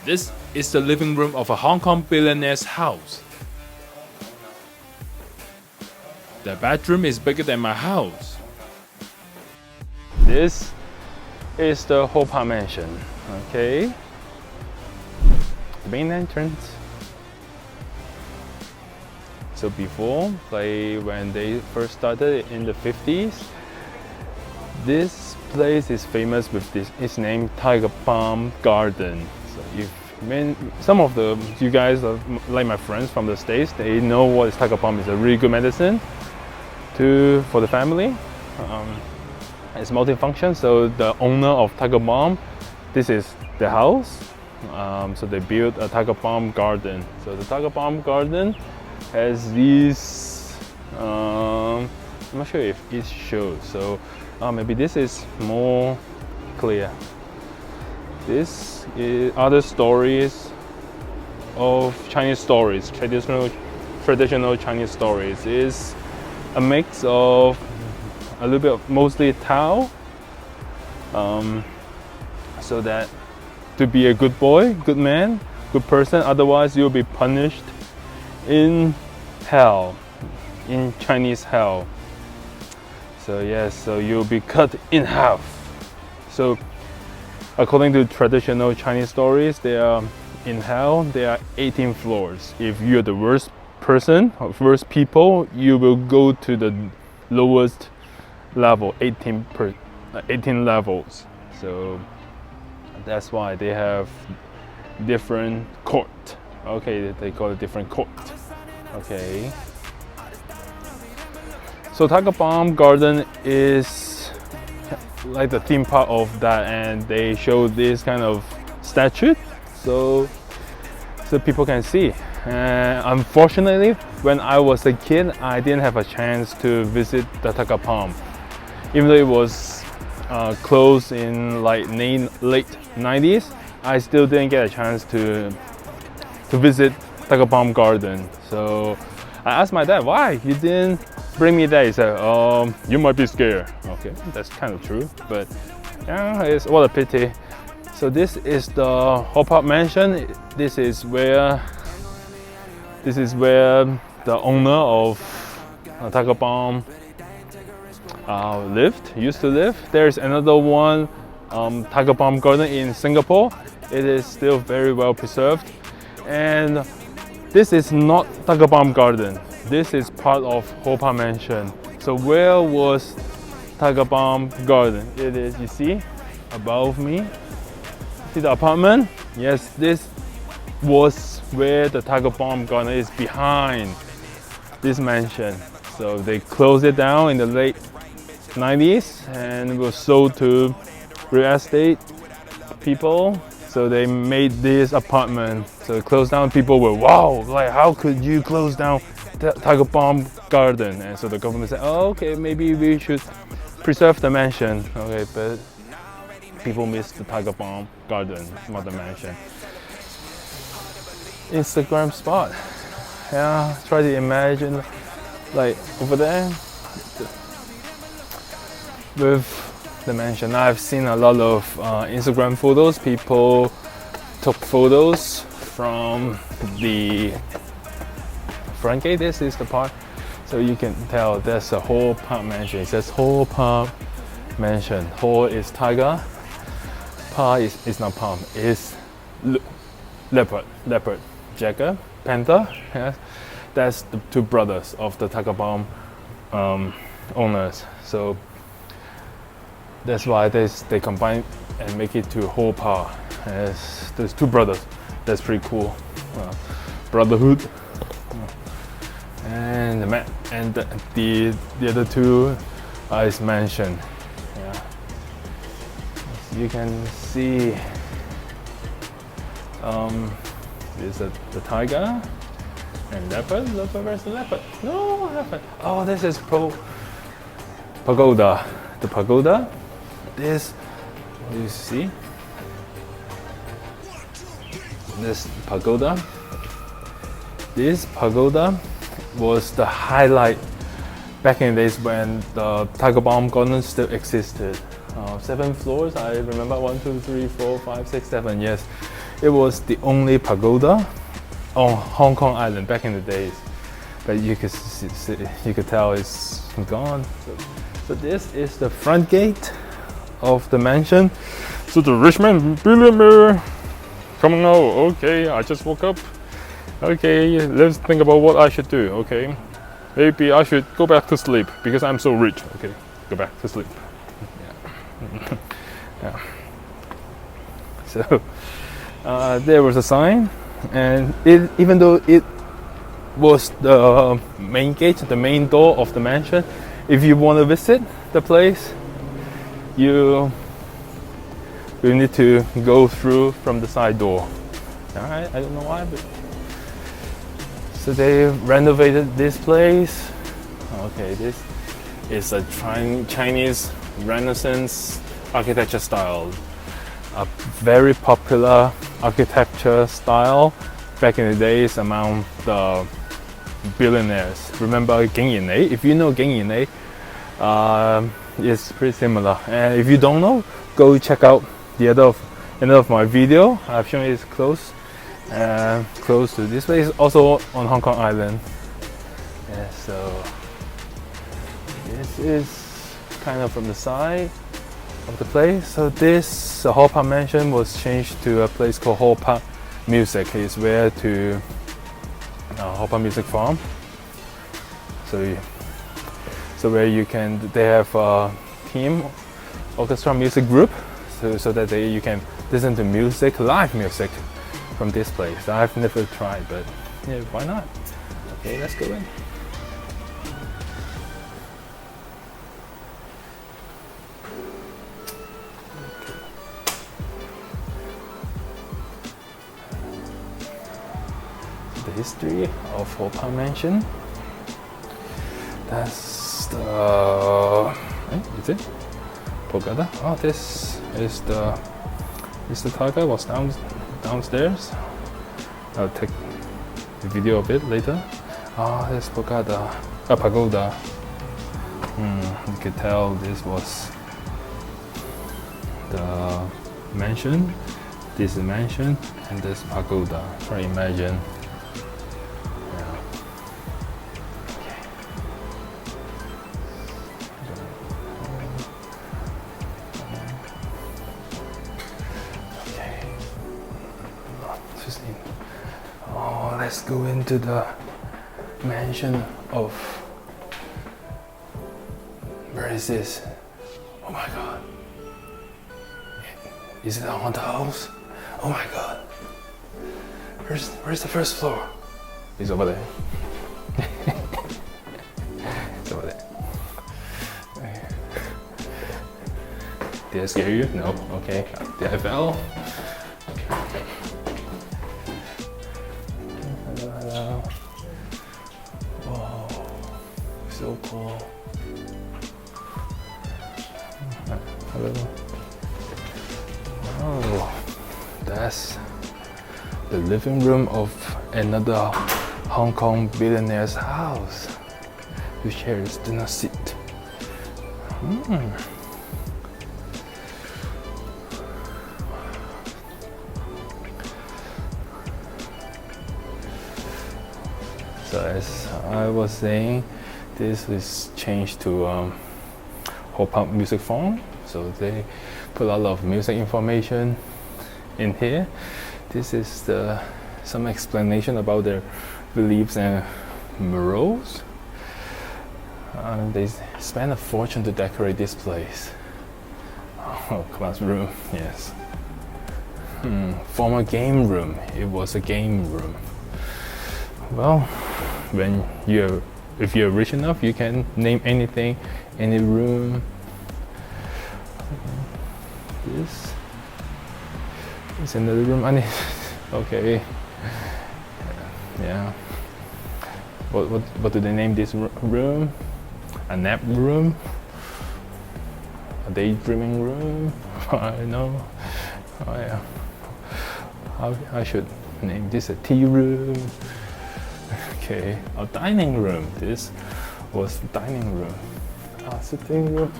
This is the living room of a Hong Kong billionaire's house. The bedroom is bigger than my house. This is the Haw Par Mansion. Okay. The main entrance. So before, like when they first started in the 50s, this place is famous with this. It's named Tiger Balm Garden. So if some of you guys are like my friends from the States, they know what is Tiger Balm. It's a really good medicine for the family. It's multifunction. So the owner of Tiger Balm, this is the house. So they built a Tiger Balm Garden. So the Tiger Balm Garden has these. I'm not sure if it shows. So maybe this is more clear. This is other stories of Chinese stories, traditional Chinese stories. Is a mix of a little bit of mostly Tao, so that to be a good boy, good man, good person, otherwise you'll be punished in hell, in Chinese hell. So yes, so you'll be cut in half. So according to traditional Chinese stories, they are in hell, there are 18 floors. If you're the worst person or worst people, you will go to the lowest level, 18 levels. So that's why they have different court. Okay, they call it different court. Okay. So Tiger Balm Garden is like the theme park of that, and they show this kind of statue so people can see. Unfortunately, when I was a kid, I didn't have a chance to visit the Tiger Balm, even though it was closed in like late 90s. I still didn't get a chance to visit Tiger Balm Garden. So I asked my dad, why you didn't bring me there? He said, you might be scared. Okay, that's kind of true, but yeah, it's what a pity. So this is the Haw Par Mansion. This is where the owner of Tiger Balm used to live. There's another one, Tiger Balm Garden in Singapore. It is still very well preserved. And this is not Tiger Balm Garden. This is part of Haw Par Mansion. So where was Tiger Balm Garden? It is, you see, above me. See the apartment? Yes, this was where the Tiger Balm Garden is, behind this mansion. So they closed it down in the late 90s and it was sold to real estate people. So they made this apartment. So it closed down. People were, wow, like how could you close down Tiger Balm Garden? And so the government said, oh, okay, maybe we should preserve the mansion. Okay, but people miss the Tiger Balm Garden, not the mansion. Instagram spot. Yeah, try to imagine like over there with the mansion. I've seen a lot of Instagram photos. People took photos from the front gate. This is the part, so you can tell there's a Haw Par Mansion. It says Haw Par Mansion. Haw is tiger. Par is not palm. It's leopard, jaguar, panther. Yes, that's the two brothers of the Tiger Balm owners. So that's why they combine and make it to Haw Par. There's two brothers. That's pretty cool. Brotherhood. And the other two is mansion. Yeah. As you can see, this is the tiger and leopard. Where's the leopard? No leopard. Oh, this is pagoda. The pagoda. This, you see, this pagoda. This pagoda was the highlight back in the days when the Tiger Balm Garden still existed. 7 floors, I remember 1, 2, 3, 4, 5, 6, 7. Yes, It was the only pagoda on Hong Kong Island back in the days, but you could tell it's gone. So this is the front gate of the mansion. So the rich man billionaire coming out. Okay, I just woke up. Okay, let's think about what I should do. Okay, maybe I should go back to sleep because I'm so rich. Okay, go back to sleep. Yeah. Yeah. So there was a sign, and even though it was the main gate, the main door of the mansion, if you want to visit the place, you need to go through from the side door. Alright, I don't know why, but so they renovated this place. Okay, this is a Chinese Renaissance architecture style, a very popular architecture style back in the days among the billionaires. Remember Billionaire? If you know Billionaire, it's pretty similar. And if you don't know, go check out the end of my video. I've shown it's close to this place, also on Hong Kong Island. Yeah, so this is kind of from the side of the place. So this Haw Par Mansion was changed to a place called Haw Par Music. It's where to Haw Par Music Farm. So where they have a team orchestra music group, so that you can listen to music, live music from this place. I've never tried, but yeah, why not? Okay, let's go in. The history of Haw Par Mansion. That's the is it Pagoda? Oh, this is the tiger was downstairs. I'll take the video of it later. Oh, this pagoda. You could tell this was the mansion. This is the mansion, and this pagoda. Try to imagine. Oh, let's go into the mansion of. Where is this? Oh my god. Is it a haunted house? Oh my god. Where's the first floor? It's over there. It's over there. Did I scare you? No. Okay. Did I fell? Hello. Whoa. So cool. Hello. Oh, that's the living room of another Hong Kong billionaire's house. The chairs do not sit. So as I was saying, this is changed to Haw Par Music Farm. So they put a lot of music information in here. This is some explanation about their beliefs and morals. They spent a fortune to decorate this place. Oh, classroom, yes. Former game room. It was a game room. Well, if you're rich enough, you can name anything, any room. This is another room. Okay. Yeah. What do they name this room? A nap room? A daydreaming room? I don't know. Oh yeah. I should name this a tea room. Okay, a dining room. This was the dining room. Sitting room.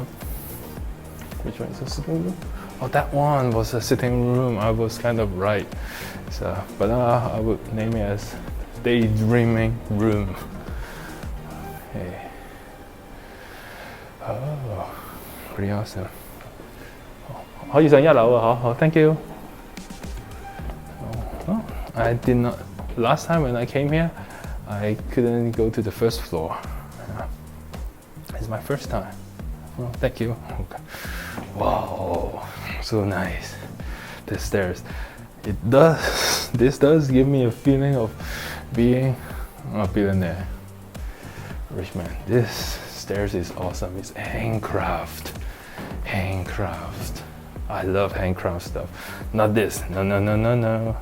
Which one is the sitting room? Oh, that one was a sitting room. I was kind of right. So, but I would name it as daydreaming room. Okay. Oh, pretty awesome. 可以上一樓啊，好 ，thank you. Oh, I did not. Last time when I came here, I couldn't go to the first floor. It's my first time. Oh, thank you. Okay. Wow, so nice. The stairs. This does give me a feeling of being a billionaire, rich man. This stairs is awesome. It's handcraft. I love handcraft stuff. Not this. No.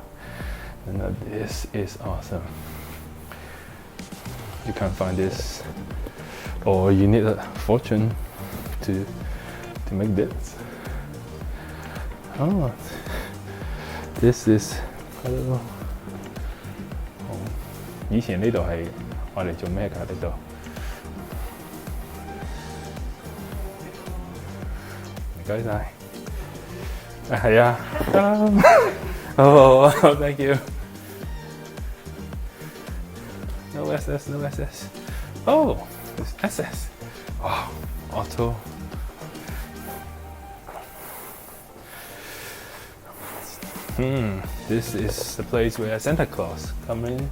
This is awesome. You can't find this, or you need a fortune to make this. Oh, this is hello. 以前呢度係我哋做咩㗎？呢度？唔該晒。係啊。Oh, thank you. No SS. Oh, it's SS. Wow, auto. This is the place where Santa Claus come in.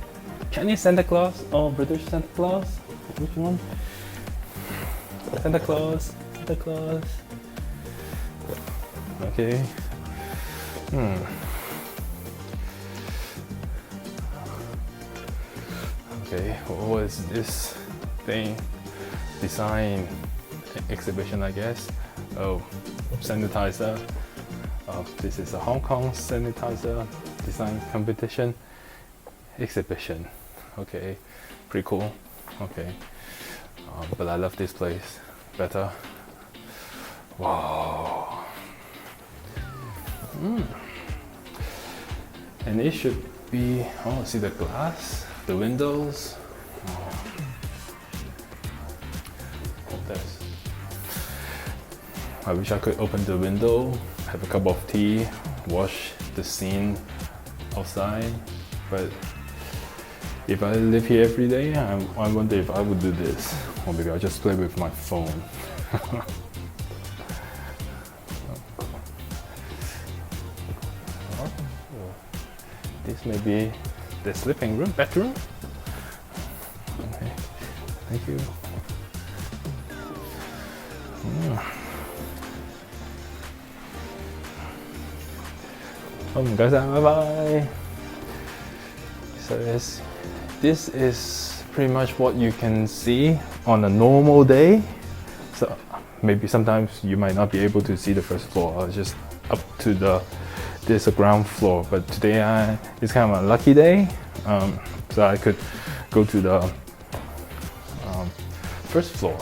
Chinese Santa Claus or British Santa Claus? Which one? Santa Claus. Okay. Okay, what is this thing? Design exhibition, I guess. Oh, sanitizer. Oh, this is a Hong Kong sanitizer design competition exhibition. Okay, pretty cool. Okay, but I love this place better. Wow. And it should be, oh, see the glass, the windows. Oh, there's. I wish I could open the window, have a cup of tea, watch the scene outside. But if I live here every day, I wonder if I would do this. Or maybe I'll just play with my phone. This may be the sleeping room, bedroom. Okay, thank you. Oh, bye bye. So this is pretty much what you can see on a normal day. So maybe sometimes you might not be able to see the first floor, just up to this ground floor. But today it's kind of a lucky day, so I could go to the first floor.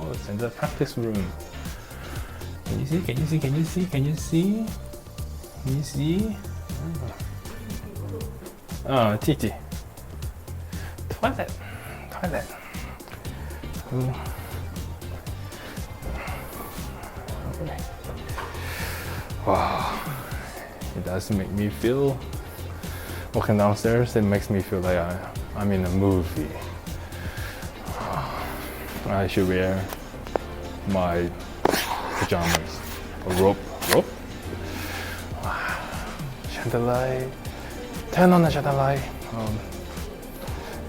Oh, it's in the practice room. Can you see? Oh, Titi. Toilet. Ooh. Okay. Wow. It does make me feel, walking downstairs, it makes me feel like I'm in a movie. I should wear my pajamas. A rope. Chandelier. Turn on the chandelier.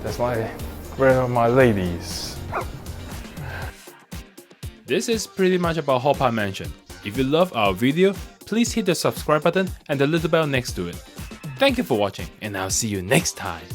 That's where are my ladies? This is pretty much about Haw Par Mansion. If you love our video, please hit the subscribe button and the little bell next to it. Thank you for watching, and I'll see you next time.